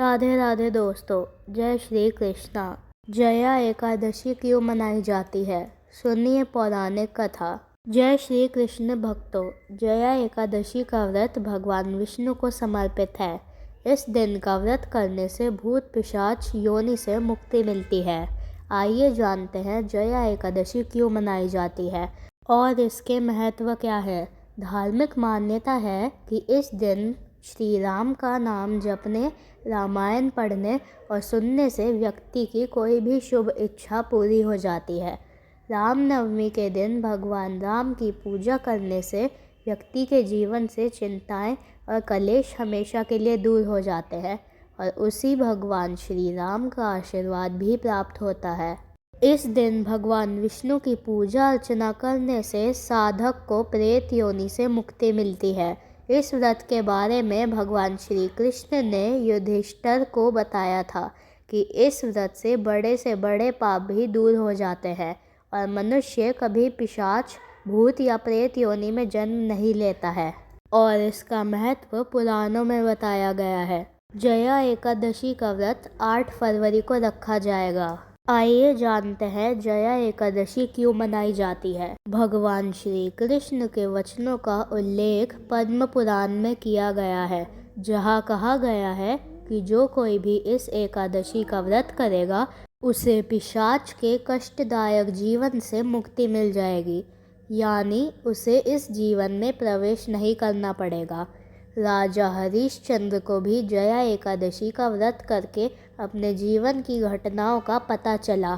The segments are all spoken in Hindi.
राधे राधे दोस्तों, जय श्री कृष्णा। जया एकादशी क्यों मनाई जाती है, सुनिए पौराणिक कथा। जय श्री कृष्ण भक्तों, जया एकादशी का व्रत भगवान विष्णु को समर्पित है। इस दिन का व्रत करने से भूत पिशाच योनि से मुक्ति मिलती है। आइए जानते हैं जया एकादशी क्यों मनाई जाती है और इसके महत्व क्या है। धार्मिक मान्यता है कि इस दिन श्री राम का नाम जपने, रामायण पढ़ने और सुनने से व्यक्ति की कोई भी शुभ इच्छा पूरी हो जाती है। रामनवमी के दिन भगवान राम की पूजा करने से व्यक्ति के जीवन से चिंताएं और कलेश हमेशा के लिए दूर हो जाते हैं और उसी भगवान श्री राम का आशीर्वाद भी प्राप्त होता है। इस दिन भगवान विष्णु की पूजा अर्चना करने से साधक को प्रेत योनि से मुक्ति मिलती है। इस व्रत के बारे में भगवान श्री कृष्ण ने युधिष्ठिर को बताया था कि इस व्रत से बड़े पाप भी दूर हो जाते हैं और मनुष्य कभी पिशाच, भूत या प्रेत योनि में जन्म नहीं लेता है। और इसका महत्व पुराणों में बताया गया है। जया एकादशी का व्रत 8 फरवरी को रखा जाएगा। आइए जानते हैं जया एकादशी क्यों मनाई जाती है। भगवान श्री कृष्ण के वचनों का उल्लेख पद्म पुराण में किया गया है, जहाँ कहा गया है कि जो कोई भी इस एकादशी का व्रत करेगा उसे पिशाच के कष्टदायक जीवन से मुक्ति मिल जाएगी, यानी उसे इस जीवन में प्रवेश नहीं करना पड़ेगा। राजा हरिश्चंद्र को भी जया एकादशी का व्रत करके अपने जीवन की घटनाओं का पता चला।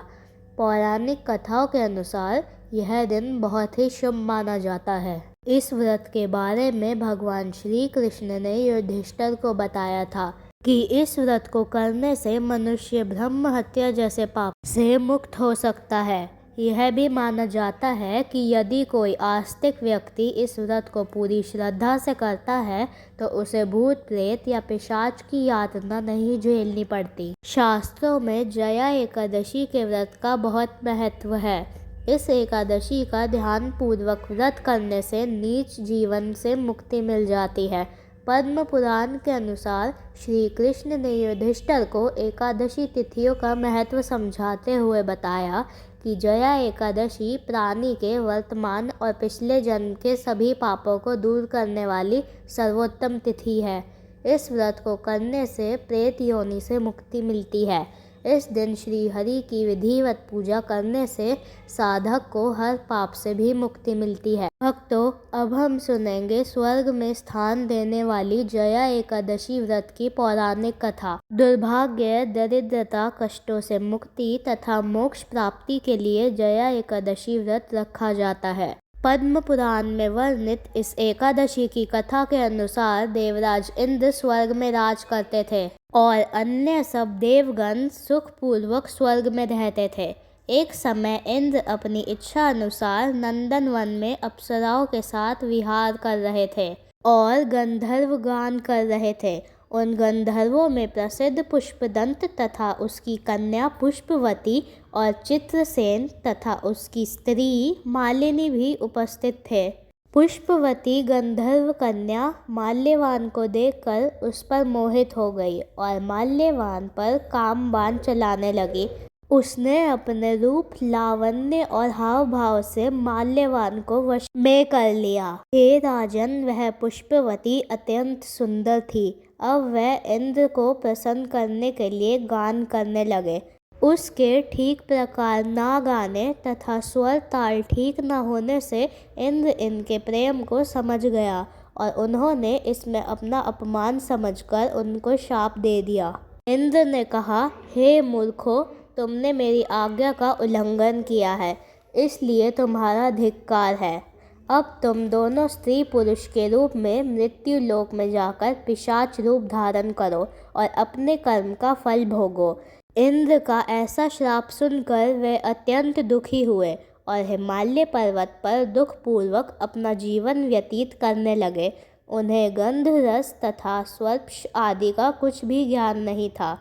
पौराणिक कथाओं के अनुसार यह दिन बहुत ही शुभ माना जाता है। इस व्रत के बारे में भगवान श्री कृष्ण ने युधिष्ठिर को बताया था कि इस व्रत को करने से मनुष्य ब्रह्म हत्या जैसे पाप से मुक्त हो सकता है। यह भी माना जाता है कि यदि कोई आस्तिक व्यक्ति इस व्रत को पूरी श्रद्धा से करता है तो उसे भूत प्रेत या पिशाच की यातना नहीं झेलनी पड़ती। शास्त्रों में जया एकादशी के व्रत का बहुत महत्व है। इस एकादशी का ध्यान पूर्वक व्रत करने से नीच जीवन से मुक्ति मिल जाती है। पद्म पुराण के अनुसार श्री कृष्ण ने युधिष्ठिर को एकादशी तिथियों का महत्व समझाते हुए बताया कि जया एकादशी प्राणी के वर्तमान और पिछले जन्म के सभी पापों को दूर करने वाली सर्वोत्तम तिथि है। इस व्रत को करने से प्रेत योनि से मुक्ति मिलती है। इस दिन श्री हरि की विधिवत पूजा करने से साधक को हर पाप से भी मुक्ति मिलती है। भक्तों, अब हम सुनेंगे स्वर्ग में स्थान देने वाली जया एकादशी व्रत की पौराणिक कथा। दुर्भाग्य, दरिद्रता, कष्टों से मुक्ति तथा मोक्ष प्राप्ति के लिए जया एकादशी व्रत रखा जाता है। पद्म पुराण में वर्णित इस एकादशी की कथा के अनुसार देवराज इंद्र स्वर्ग में राज करते थे और अन्य सब देवगण सुखपूर्वक स्वर्ग में रहते थे। एक समय इंद्र अपनी इच्छा अनुसार नंदनवन में अप्सराओं के साथ विहार कर रहे थे और गंधर्व गान कर रहे थे। उन गंधर्वों में प्रसिद्ध पुष्पदंत तथा उसकी कन्या पुष्पवती और चित्रसेन तथा उसकी स्त्री मालिनी भी उपस्थित थे। पुष्पवती गंधर्व कन्या माल्यवान को देखकर उस पर मोहित हो गई और माल्यवान पर काम बाण चलाने लगी। उसने अपने रूप, लावण्य और हाव भाव से माल्यवान को वश में कर लिया। हे राजन, वह पुष्पवती अत्यंत सुंदर थी। अब वह इंद्र को प्रसन्न करने के लिए गान करने लगे। उसके ठीक प्रकार ना गाने तथा स्वर ताल ठीक न होने से इंद्र इनके प्रेम को समझ गया और उन्होंने इसमें अपना अपमान समझकर उनको शाप दे दिया। इंद्र ने कहा, हे मूर्खों, तुमने मेरी आज्ञा का उल्लंघन किया है, इसलिए तुम्हारा धिक्कार है। अब तुम दोनों स्त्री पुरुष के रूप में मृत्यु लोक में जाकर पिशाच रूप धारण करो और अपने कर्म का फल भोगो। इंद्र का ऐसा श्राप सुनकर वे अत्यंत दुखी हुए और हिमालय पर्वत पर दुखपूर्वक अपना जीवन व्यतीत करने लगे। उन्हें गंध रस तथा स्पर्श आदि का कुछ भी ज्ञान नहीं था।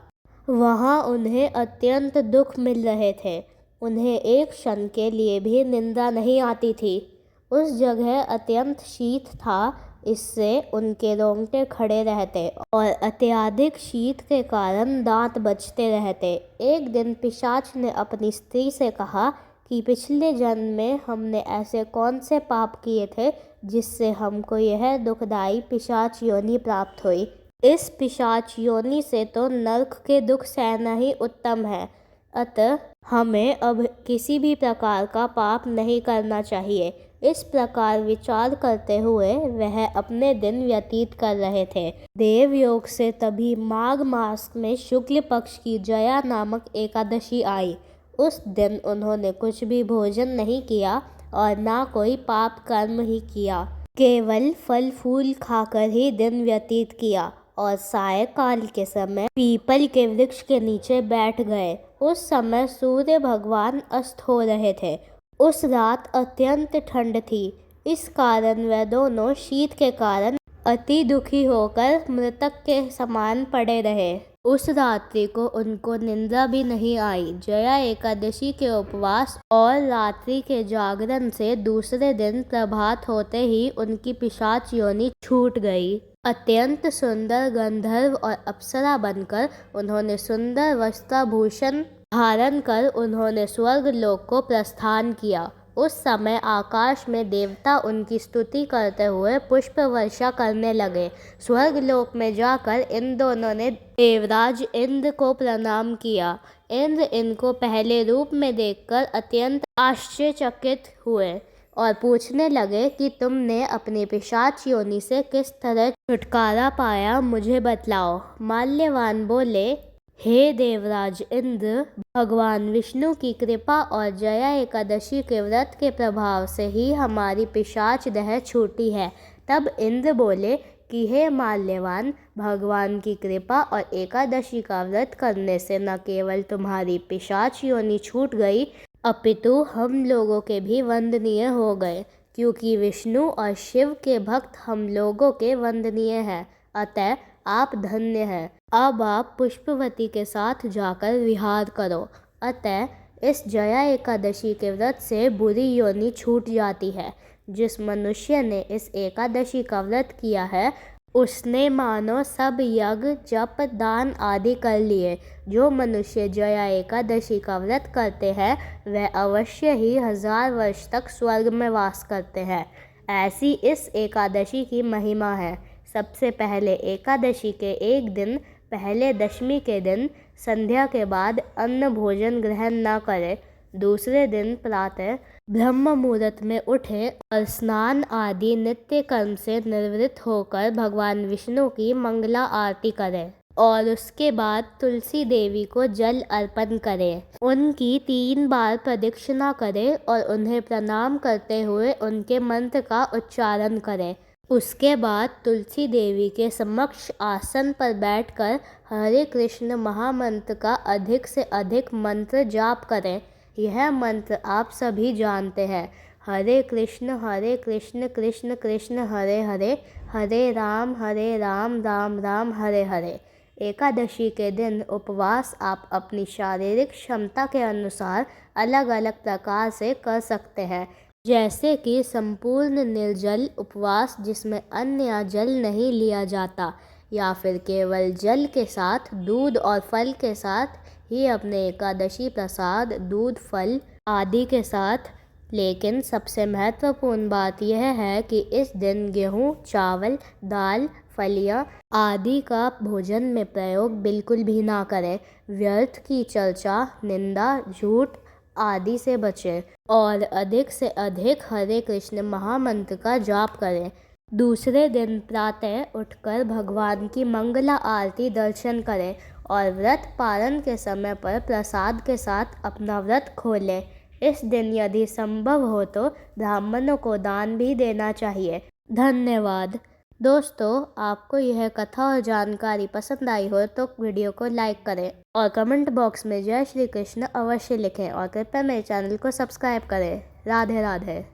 वहाँ उन्हें अत्यंत दुख मिल रहे थे। उन्हें एक क्षण के लिए भी निंदा नहीं आती थी। उस जगह अत्यंत शीत था इससे उनके रोंगटे खड़े रहते और अत्यधिक शीत के कारण दांत बजते रहते। एक दिन पिशाच ने अपनी स्त्री से कहा कि पिछले जन्म में हमने ऐसे कौन से पाप किए थे जिससे हमको यह दुखदाई पिशाच योनि प्राप्त हुई। इस पिशाच योनि से तो नरक के दुख सहना ही उत्तम है, अतः हमें अब किसी भी प्रकार का पाप नहीं करना चाहिए। इस प्रकार विचार करते हुए वह अपने दिन व्यतीत कर रहे थे। देवयोग से तभी माघ मास में शुक्ल पक्ष की जया नामक एकादशी आई। उस दिन उन्होंने कुछ भी भोजन नहीं किया और ना कोई पाप कर्म ही किया, केवल फल फूल खाकर ही दिन व्यतीत किया और सायंकाल के समय पीपल के वृक्ष के नीचे बैठ गए। उस समय सूर्य भगवान अस्त हो रहे थे। उस रात अत्यंत ठंड थी, इस कारण वह दोनों शीत के कारण अति दुखी होकर मृतक के समान पड़े रहे। उस रात्रि को उनको निंद्रा भी नहीं आई। जया एकादशी के उपवास और रात्रि के जागरण से दूसरे दिन प्रभात होते ही उनकी पिशाच योनि छूट गई। अत्यंत सुंदर गंधर्व और अप्सरा बनकर उन्होंने सुंदर वस्त्राभूषण धारण कर उन्होंने स्वर्ग लोक को प्रस्थान किया। उस समय आकाश में देवता उनकी स्तुति करते हुए पुष्प वर्षा करने लगे। स्वर्ग लोक में जाकर इन दोनों ने देवराज इंद्र को प्रणाम किया। इंद्र इनको पहले रूप में देखकर अत्यंत आश्चर्यचकित हुए और पूछने लगे कि तुमने अपनी पिशाच योनि से किस तरह छुटकारा पाया, मुझे बतलाओ। माल्यवान बोले, हे देवराज इंद्र, भगवान विष्णु की कृपा और जया एकादशी के व्रत के प्रभाव से ही हमारी पिशाच देह छूटी है। तब इंद्र बोले कि हे माल्यवान, भगवान की कृपा और एकादशी का व्रत करने से न केवल तुम्हारी पिशाच योनि छूट गई, अपितु हम लोगों के भी वंदनीय हो गए, क्योंकि विष्णु और शिव के भक्त हम लोगों के वंदनीय हैं। अतः आप धन्य हैं। अब आप पुष्पवती के साथ जाकर विहार करो। अतः इस जया एकादशी के व्रत से बुरी योनि छूट जाती है। जिस मनुष्य ने इस एकादशी का व्रत किया है उसने मानो सब यज्ञ जप दान आदि कर लिए। जो मनुष्य जया एकादशी का व्रत करते हैं वह अवश्य ही 1000 वर्ष तक स्वर्ग में वास करते हैं। ऐसी इस एकादशी की महिमा है। सबसे पहले एकादशी के एक दिन पहले दशमी के दिन संध्या के बाद अन्न भोजन ग्रहण न करें। दूसरे दिन प्रातः ब्रह्म मुहूर्त में उठे और स्नान आदि नित्य कर्म से निवृत्त होकर भगवान विष्णु की मंगला आरती करें और उसके बाद तुलसी देवी को जल अर्पण करें। उनकी 3 बार प्रदक्षिणा करें और उन्हें प्रणाम करते हुए उनके मंत्र का उच्चारण करें। उसके बाद तुलसी देवी के समक्ष आसन पर बैठकर हरे कृष्ण महामंत्र का अधिक से अधिक मंत्र जाप करें। यह मंत्र आप सभी जानते हैं। हरे कृष्ण कृष्ण कृष्ण हरे हरे, हरे राम राम राम हरे हरे। एकादशी के दिन उपवास आप अपनी शारीरिक क्षमता के अनुसार अलग अलग प्रकार से कर सकते हैं, जैसे कि संपूर्ण निर्जल उपवास जिसमें अन्न या जल नहीं लिया जाता, या फिर केवल जल के साथ दूध और फल के साथ ही अपने एकादशी प्रसाद दूध फल आदि के साथ। लेकिन सबसे महत्वपूर्ण बात यह है कि इस दिन गेहूँ, चावल, दाल, फलियाँ आदि का भोजन में प्रयोग बिल्कुल भी ना करें। व्यर्थ की चर्चा, निंदा, झूठ आदि से बचें और अधिक से अधिक हरे कृष्ण महामंत्र का जाप करें। दूसरे दिन प्रातः उठकर भगवान की मंगला आरती दर्शन करें और व्रत पारण के समय पर प्रसाद के साथ अपना व्रत खोलें। इस दिन यदि संभव हो तो ब्राह्मणों को दान भी देना चाहिए। धन्यवाद। दोस्तों, आपको यह कथा और जानकारी पसंद आई हो तो वीडियो को लाइक करें और कमेंट बॉक्स में जय श्री कृष्ण अवश्य लिखें और कृपया मेरे चैनल को सब्सक्राइब करें। राधे राधे।